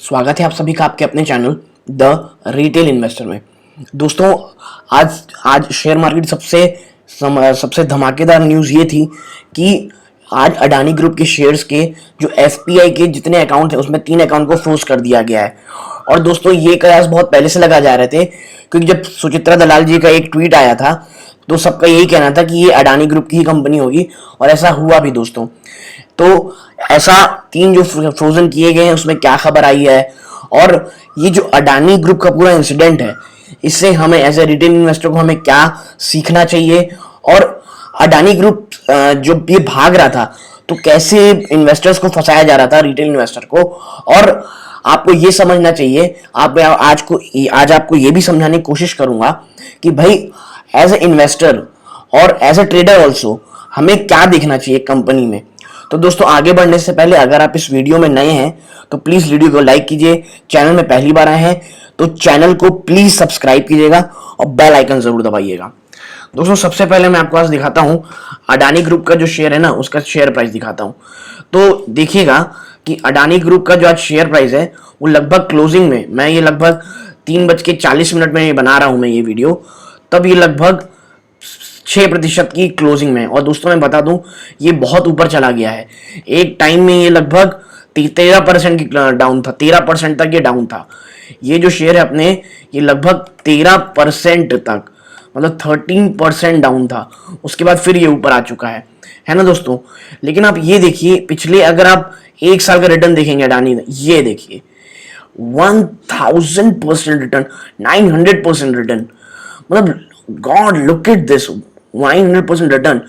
स्वागत है आप सभी का आपके अपने चैनल द रिटेल इन्वेस्टर में। दोस्तों, आज शेयर मार्केट सबसे धमाकेदार न्यूज़ ये थी कि आज अडानी ग्रुप के शेयर्स के जो एसबीआई के जितने अकाउंट हैं उसमें 3 अकाउंट को फ्रोज कर दिया गया है। और दोस्तों, ये कयास बहुत पहले से लगा जा रहे थे, क्योंकि जब सुचित्रा दलाल जी का एक ट्वीट आया था तो सबका यही कहना था कि ये अडानी ग्रुप की ही कंपनी होगी, और ऐसा हुआ भी दोस्तों। तो ऐसा 3 जो फ्रोजन किए गए हैं उसमें क्या खबर आई है, और ये जो अडानी ग्रुप का पूरा इंसिडेंट है इससे हमें एज ए रिटेल इन्वेस्टर को हमें क्या सीखना चाहिए, और अडानी ग्रुप जो ये भाग रहा था तो कैसे इन्वेस्टर्स को फंसाया जा रहा था, रिटेल इन्वेस्टर को। और आपको ये समझना चाहिए, आज आपको ये भी समझाने की कोशिश करूंगा कि भाई एज ए इन्वेस्टर और एज ए ट्रेडर ऑल्सो हमें क्या देखना चाहिए कंपनी में। तो दोस्तों, आगे बढ़ने से पहले अगर आप इस वीडियो में नए हैं तो प्लीज वीडियो को लाइक कीजिए, चैनल में पहली बार आए हैं तो चैनल को प्लीज सब्सक्राइब कीजिएगा और बेल आइकन जरूर दबाइएगा। दोस्तों, सबसे पहले मैं आपको आज दिखाता हूं अडानी ग्रुप का जो शेयर है ना उसका शेयर प्राइस दिखाता हूं। तो देखिएगा कि अडानी ग्रुप का जो आज शेयर प्राइस है वो लगभग क्लोजिंग में, मैं ये लगभग 3:40 में बना रहा हूं मैं ये वीडियो, तब ये लगभग 6% की क्लोजिंग में। और दोस्तों, मैं बता दूं ये बहुत ऊपर चला गया है। एक टाइम में ये लगभग 13% की डाउन था, 13% तक ये डाउन था। ये जो शेयर है अपने, ये लगभग 13% तक, मतलब 13% डाउन था। उसके बाद फिर ये ऊपर आ चुका है ना दोस्तों। लेकिन आप ये देखिए, पिछले अगर आप 1 साल का रिटर्न देखेंगे अडानी, ये देखिए 1000% रिटर्न, 900% रिटर्न, मतलब God look at this, 900% return.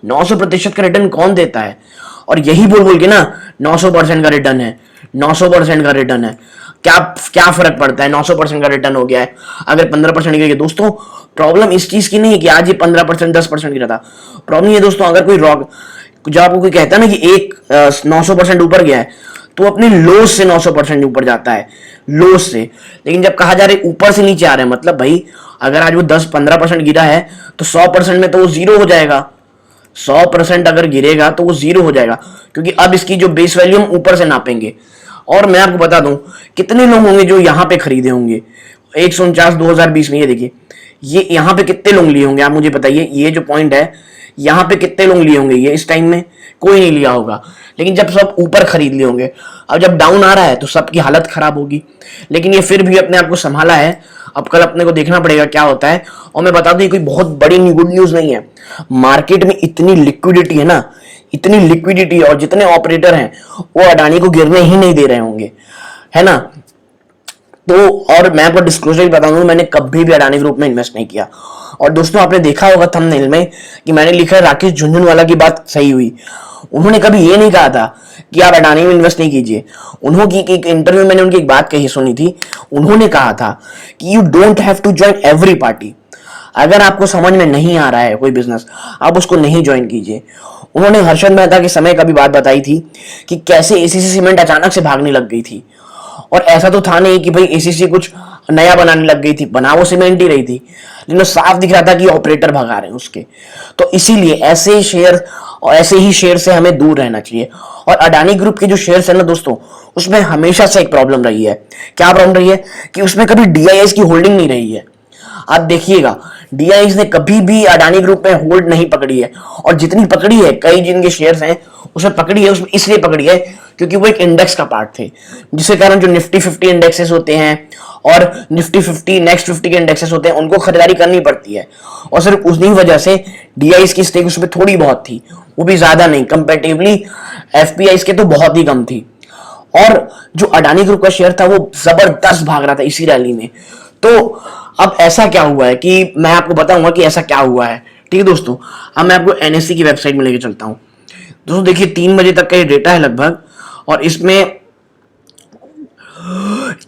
900% का रिटर्न कौन देता है? और यही बोल बोल के ना 900% का रिटर्न है, 900% का रिटर्न है। क्या क्या फर्क पड़ता है? 900% का रिटर्न हो गया है, अगर 15% गिर गया। दोस्तों, प्रॉब्लम इस चीज की नहीं है कि आज ये 15% 10% गिरा था। प्रॉब्लम ये दोस्तों, अगर कोई जब आपको कोई कहता है ना कि एक 900% ऊपर गया है तो अपने लो से 900% ऊपर जाता है, लो से। लेकिन जब कहा जा रहा है ऊपर से नीचे आ रहे हैं, मतलब भाई अगर आज वो 10-15% गिरा है तो 100% में तो वो जीरो हो जाएगा। 100% अगर गिरेगा तो वो जीरो हो जाएगा, क्योंकि अब इसकी जो बेस वैल्यू हम ऊपर से नापेंगे। और मैं आपको बता दूं कितने लोग होंगे जो यहां पे खरीदे होंगे 149 2020 में। ये देखिए, ये यहां पे कितने लोग लिए होंगे आप मुझे बताइए। ये जो पॉइंट है यहां पे कितने लोग लिए होंगे? ये इस टाइम में कोई नहीं लिया होगा। लेकिन जब सब ऊपर खरीद लिए होंगे, अब जब डाउन आ रहा है तो सबकी हालत खराब होगी। लेकिन ये फिर भी अपने आप को संभाला है। अब कल अपने को देखना पड़ेगा क्या होता है। और मैं बता दूं, ये कोई बहुत बड़ी गुड न्यूज नहीं है। मार्केट में इतनी लिक्विडिटी है ना, इतनी लिक्विडिटी, और जितने ऑपरेटर हैं वो अडानी को गिरने ही नहीं दे रहे होंगे, है ना। तो और मैं आपको डिस्क्लोजर बता दूं, मैंने कभी भी अडानी ग्रुप में इन्वेस्ट नहीं किया। और दोस्तों, आपने देखा होगा थंबनेल में कि मैंने लिखा है राकेश झुनझुनवाला की बात सही हुई। उन्होंने कभी ये नहीं कहा था कि आप अडानी में इन्वेस्ट नहीं कीजिए। उन्होंने एक इंटरव्यू, मैंने उनकी एक बात कही सुनी थी, उन्होंने कहा था कि you don't have to join every party. अगर आपको समझ में नहीं आ रहा है कोई बिजनेस, आप उसको नहीं ज्वाइन कीजिए। उन्होंने हर्षद मेहता के समय का भी बात बताई थी कि कैसे एसीसी सीमेंट अचानक से भागने लग गई थी। और ऐसा तो था नहीं कि भाई एसीसी कुछ नया बनाने लग गई थी, बना वो सीमेंट ही रही थी, लेकिन साफ दिख रहा था कि ऑपरेटर भगा रहे हैं उसके। तो इसीलिए ऐसे शेयर और ऐसे ही शेयर से हमें दूर रहना चाहिए। और अडानी ग्रुप के जो शेयर्स है ना दोस्तों, उसमें हमेशा से एक प्रॉब्लम रही है। क्या प्रॉब्लम रही है? कि उसमें कभी डीआईएस की होल्डिंग नहीं रही है। आप देखिएगा, डीआईएस ने कभी भी अडानी ग्रुप में होल्ड नहीं पकड़ी है। और जितनी पकड़ी है, कई जिनके शेयर्स हैं उसमें पकड़ी है, उसमें इसलिए पकड़ी है क्योंकि वो एक इंडेक्स का पार्ट थे, जिसके कारण जो निफ्टी 50 इंडेक्सेस होते हैं और निफ्टी 50 नेक्स्ट 50 के इंडेक्सेस होते हैं उनको खरीदारी करनी पड़ती है। और सिर्फ उसी वजह से डीआईएस की स्टेक उसमें थोड़ी बहुत थी, वो भी ज्यादा नहीं, कंपैरेटिवली एफपीआईस के तो बहुत ही कम थी। और जो अडानी ग्रुप का शेयर था वो जबरदस्त भाग रहा था इसी रैली में। तो अब ऐसा क्या हुआ है कि मैं आपको बताऊंगा कि ऐसा क्या हुआ है। ठीक है दोस्तों, अब मैं आपको एनएससी की वेबसाइट में लेके चलता हूं। दोस्तों देखिए, 3 बजे तक का ये डेटा है लगभग, और इसमें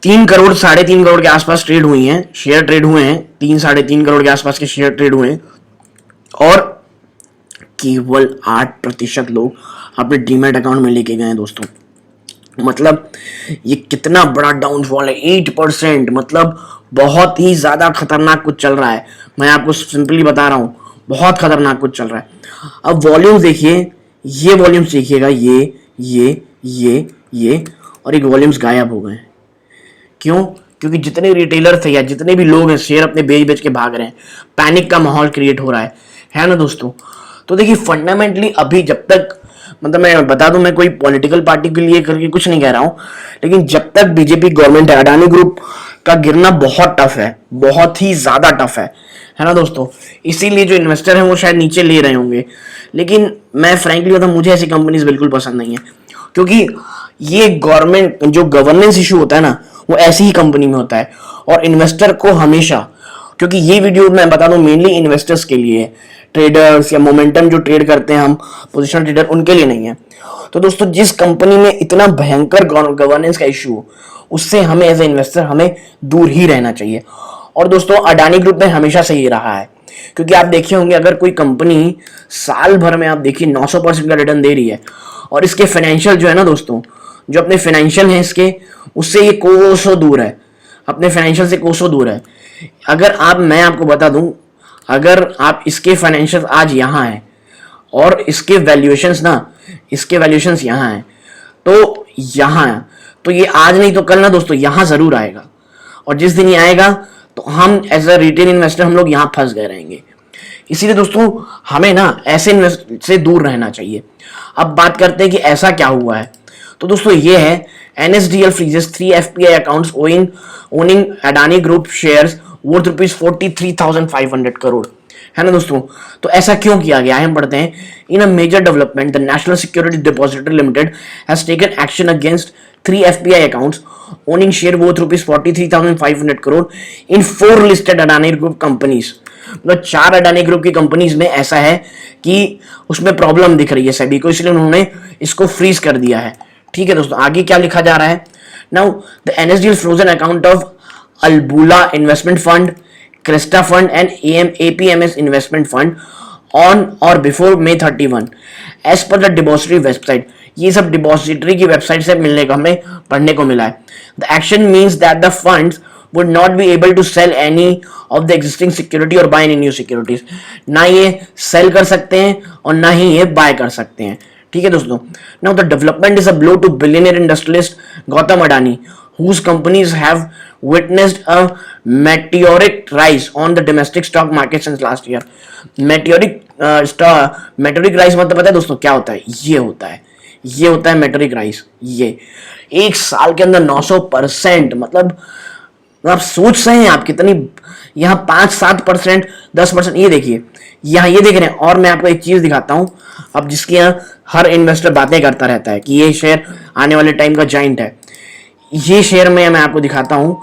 3 करोड़ 3.5 करोड़ के आसपास ट्रेड हुई हैं, शेयर ट्रेड हुए हैं। 3-3.5 करोड़ के आसपास के शेयर ट्रेड हुए हैं, और केवल 8% लोग अपने डीमैट अकाउंट में लेके गए हैं दोस्तों। मतलब ये कितना बड़ा डाउनफॉल है, 8%, मतलब बहुत ही ज्यादा खतरनाक कुछ चल रहा है। मैं आपको सिंपली बता रहा हूं, बहुत खतरनाक कुछ चल रहा है। अब वॉल्यूम्स देखिए, ये वॉल्यूम्स देखिएगा, ये और एक वॉल्यूम्स गायब हो गए। क्यों? क्योंकि जितने रिटेलर थे या जितने भी लोग हैं शेयर अपने बेच बेच के भाग रहे हैं, पैनिक का माहौल क्रिएट हो रहा है ना दोस्तों। तो देखिए फंडामेंटली अभी जब तक, मतलब मैं बता दूं, मैं कोई पॉलिटिकल पार्टी के लिए करके कुछ नहीं कह रहा हूं, लेकिन जब तक बीजेपी गवर्नमेंट है, अडानी ग्रुप का गिरना बहुत टफ है, बहुत ही ज्यादा टफ है ना दोस्तों। इसीलिए जो इन्वेस्टर हैं वो शायद नीचे ले रहे होंगे, लेकिन मैं फ्रैंकली बताऊं, मुझे ऐसी कंपनीज बिल्कुल पसंद नहीं है, क्योंकि ये गवर्नमेंट जो गवर्नेंस इशू होता है ना, वो ऐसी ही कंपनी में होता है। और इन्वेस्टर को हमेशा, क्योंकि ये वीडियो मैं बता दूं मेनली इन्वेस्टर्स के लिए है, ट्रेडर्स या मोमेंटम जो ट्रेड करते हैं हम, पोजिशनल ट्रेडर, उनके लिए नहीं है। तो दोस्तों जिस कंपनी में इतना भयंकर गवर्नेंस का इशू हो, उससे हमें एज ए इन्वेस्टर हमें दूर ही रहना चाहिए। और दोस्तों अडानी ग्रुप में हमेशा से ही रहा है, क्योंकि आप देखे होंगे अगर कोई कंपनी साल भर में आप देखिए 900% का रिटर्न दे रही है, और इसके फाइनेंशियल जो है ना दोस्तों, जो अपने फाइनेंशियल है इसके, उससे ये कोसों दूर है, अपने फाइनेंशियल से कोसों दूर है। अगर मैं आपको बता दूं, अगर आप इसके फाइनेंशियल आज यहाँ है और इसके वैल्यूएशंस यहाँ है, तो यहाँ है, तो ये आज नहीं तो कल ना दोस्तों यहाँ जरूर आएगा। और जिस दिन ये आएगा तो हम एज अ रिटेल इन्वेस्टर हम लोग यहाँ फंस गए रहेंगे। इसीलिए दोस्तों हमें ना ऐसे इन्वेस्ट से दूर रहना चाहिए। अब बात करते हैं कि ऐसा क्या हुआ है। तो दोस्तों ये है NSDL freezes 3 FPI accounts owning Adani Group shares worth ₹43,500 crore, है ना दोस्तों। तो ऐसा क्यों किया गया है, हम पढ़ते हैं। In a major development the National Security Depository Limited has taken action against 3 FPI accounts owning share worth ₹43,500 crore in 4 listed Adani Group companies। मतलब 4 अडानी ग्रुप की कंपनीज में ऐसा है कि उसमें प्रॉब्लम दिख रही है सभी को, इसलिए उन्होंने इसको फ्रीज कर दिया है। ठीक है दोस्तों, आगे क्या लिखा जा रहा है। Now the NSDL frozen account of Albula Investment Fund, Cresta Fund and APMS Investment Fund on or before May 31 as per the depository website. ये सब डिपॉजिटरी की वेबसाइट से मिलने को हमें पढ़ने को मिला है। The action means that the funds would not be able to sell any of the existing security or buy any new securities। ना ये सेल कर सकते हैं और ना ही ये बाय कर सकते हैं। ठीक है दोस्तों। Now the development is a blow to billionaire industrialist Gautam Adani, whose companies have witnessed a meteoric rise on the domestic stock market since last year। meteoric rise मतलब पता है दोस्तों क्या होता है? ये होता है meteoric rise। ये एक साल के अंदर 900%, मतलब आप सोच रहे हैं आप कितनी, यहाँ 5-7%, 10%, ये देखिए यहाँ ये देख रहे हैं। और मैं आपको एक चीज दिखाता हूं, अब जिसकी यहाँ हर इन्वेस्टर बातें करता रहता है कि ये शेयर आने वाले टाइम का जाइंट है। ये शेयर में मैं आपको दिखाता हूं,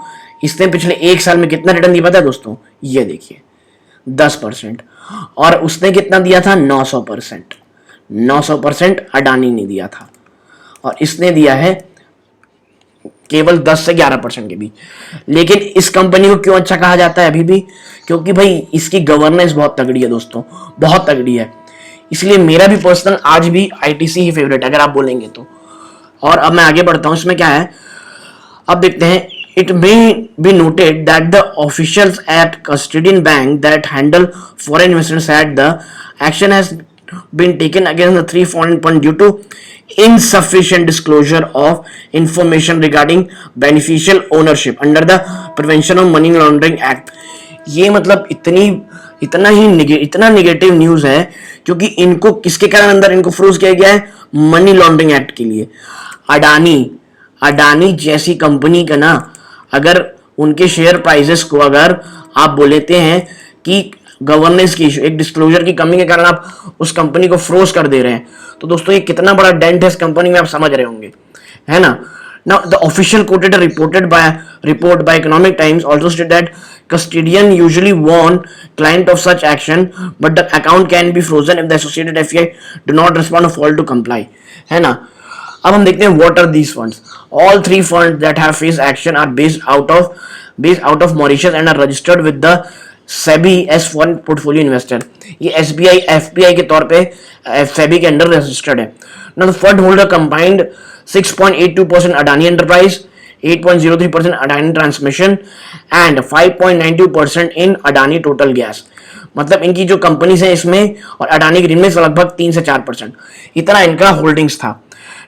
इसने पिछले एक साल में कितना रिटर्न दिया पता है दोस्तों? ये देखिए 10%। और उसने कितना दिया था? 900%। 900% अडानी ने दिया था, और इसने दिया है केवल 10 से 11% के बीच। लेकिन इस कंपनी को क्यों अच्छा कहा जाता है अभी भी? क्योंकि भाई इसकी गवर्नेंस बहुत तगड़ी है दोस्तों, बहुत तगड़ी है। इसलिए मेरा भी पर्सनल आज भी ITC ही फेवरेट अगर आप बोलेंगे तो। और अब मैं आगे बढ़ता हूं, इसमें क्या है अब देखते हैं। It may be noted that the officials at custodian bank that handle foreign investments at the action has been taken against the 3 foreign fund due to insufficient disclosure of information regarding beneficial ownership under the Prevention of Money Laundering Act। ये मतलब इतना negative news है, क्योंकि इनको किसके कारण अंदर इनको फ्रोज किया गया है? मनी लॉन्ड्रिंग एक्ट के लिए। अडानी जैसी कंपनी का ना, अगर उनके शेयर प्राइसेस को अगर आप बोलते हैं कि गवर्नेंस की इशू, एक डिस्क्लोजर की कमी के कारण आप उस कंपनी को फ्रोज कर दे रहे हैं, तो दोस्तों ये कितना बड़ा डेंट है इस कंपनी में, आप समझ रहे होंगे, है ना। Now the official quoted report by Economic Times also stated that custodian usually warn client of such action, but the account can be frozen if the associated FPI do not respond or fail to comply, है ना। अब हम देखते हैं what are these funds। All 3 funds that have faced action are based out of Mauritius and are registered with the SEBI as foreign portfolio investor। ये SBI FPI के तौर पे SEBI के अंडर रजिस्टर्ड है। Now the fund holder combined 6.82% Adani Enterprise, 8.03% Adani Transmission and 5.92% in Adani Total Gas। मतलब इनकी जो companies है इसमें और अडानी ग्रीन में लगभग 3 से 4% इतना इनका होल्डिंग्स था।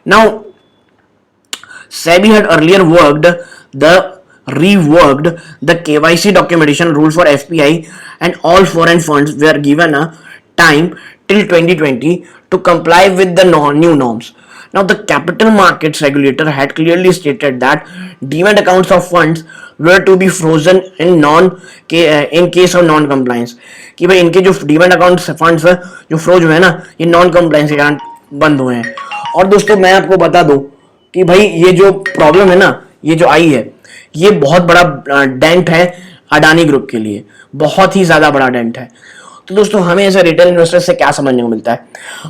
Now SEBI had earlier worked the reworked the KYC documentation rule for FPI and all foreign funds were given a time till 2020 to comply with the new norms. Now, the capital markets regulator had clearly stated that demat accounts of funds were to be frozen in case of non compliance. कि भाई इनके जो demat account funds जो froze हुए हैं ना, ये non compliance के कारण बंद हुए हैं. और दोस्तों मैं आपको बता दूं कि भाई ये जो प्रॉब्लम है ना, ये जो आई है, ये बहुत बड़ा डेंट है अडानी ग्रुप के लिए, बहुत ही ज्यादा बड़ा डेंट है. तो दोस्तों हमें ऐसे रिटेल इन्वेस्टर से क्या समझने को मिलता है?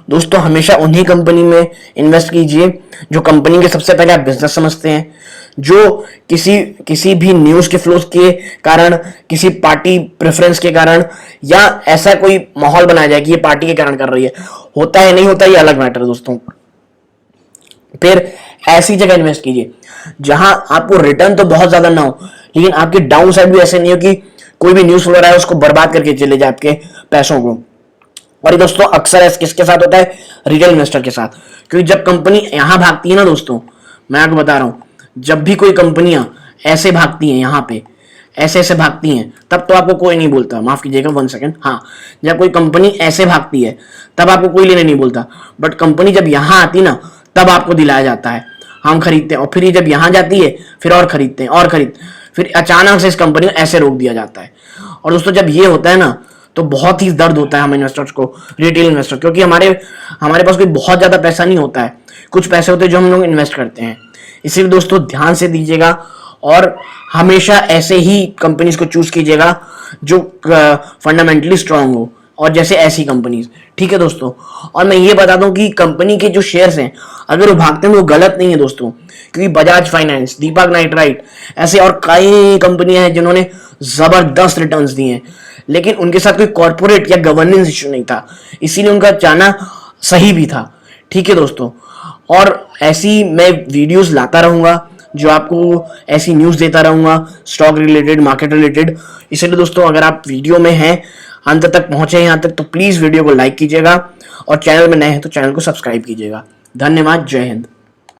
दोस्तों हमेशा उन्हीं कंपनी में इन्वेस्ट कीजिए जो कंपनी के सबसे पहले आप बिजनेस समझते हैं, जो किसी भी न्यूज के फ्लोज के कारण, किसी पार्टी प्रेफरेंस के कारण, या ऐसा कोई माहौल बनाया जाए कि ये पार्टी के कारण कर रही है. होता है नहीं होता ये अलग मैटर है दोस्तों. फिर ऐसी जगह इन्वेस्ट कीजिए जहां आपको रिटर्न तो बहुत ज्यादा ना हो, लेकिन आपकी डाउन साइड भी ऐसे नहीं हो कि कोई भी न्यूज फ्लो रहा है उसको बर्बाद करके चले जाए आपके पैसों को. और ये दोस्तों अक्सर ऐसे किसके साथ होता है? रिटेल इन्वेस्टर के साथ. क्योंकि जब कंपनी यहां भागती है ना दोस्तों, मैं आपको बता रहा हूं, जब भी कोई कंपनियां ऐसे भागती हैं, यहां पे ऐसे भागती हैं, तब तो आपको कोई नहीं बोलता. माफ कीजिएगा 1 सेकंड. हाँ, जब कोई कंपनी ऐसे भागती है तब आपको कोई लेने नहीं बोलता. बट कंपनी जब यहां आती ना, तब आपको दिलाया जाता है, हम खरीदते हैं. और फिर ये जब यहां जाती है फिर और खरीदते हैं और फिर अचानक से इस कंपनी को ऐसे रोक दिया जाता है. और दोस्तों जब ये होता है ना, तो बहुत ही दर्द होता है हम इन्वेस्टर्स को, रिटेल इन्वेस्टर, क्योंकि हमारे पास कोई बहुत ज्यादा पैसा नहीं होता है, कुछ पैसे होते हैं जो हम लोग इन्वेस्ट करते हैं. इसीलिए दोस्तों ध्यान से दीजिएगा और हमेशा ऐसे ही कंपनीज को चूज कीजिएगा जो फंडामेंटली स्ट्रांग हो, और जैसे ऐसी कंपनीज. ठीक है दोस्तों. और मैं ये बता दूं कि कंपनी के जो शेयर्स हैं अगर वो भागते हैं वो गलत नहीं है दोस्तों, क्योंकि बजाज फाइनेंस, दीपक नाइट्राइट, ऐसे और कई कंपनियां हैं जिन्होंने जबरदस्त रिटर्न्स दिए हैं, लेकिन उनके साथ कोई कॉर्पोरेट या गवर्नेंस इश्यू नहीं था, इसीलिए उनका जाना सही भी था. ठीक है दोस्तों. और ऐसी मैं वीडियोस लाता रहूंगा जो आपको ऐसी न्यूज देता रहूंगा स्टॉक रिलेटेड, मार्केट रिलेटेड. इसलिए दोस्तों अगर आप वीडियो में हैं, अंत तक पहुंचे यहां तक, तो प्लीज वीडियो को लाइक कीजिएगा और चैनल में नए हैं तो चैनल को सब्सक्राइब कीजिएगा. धन्यवाद. जय हिंद.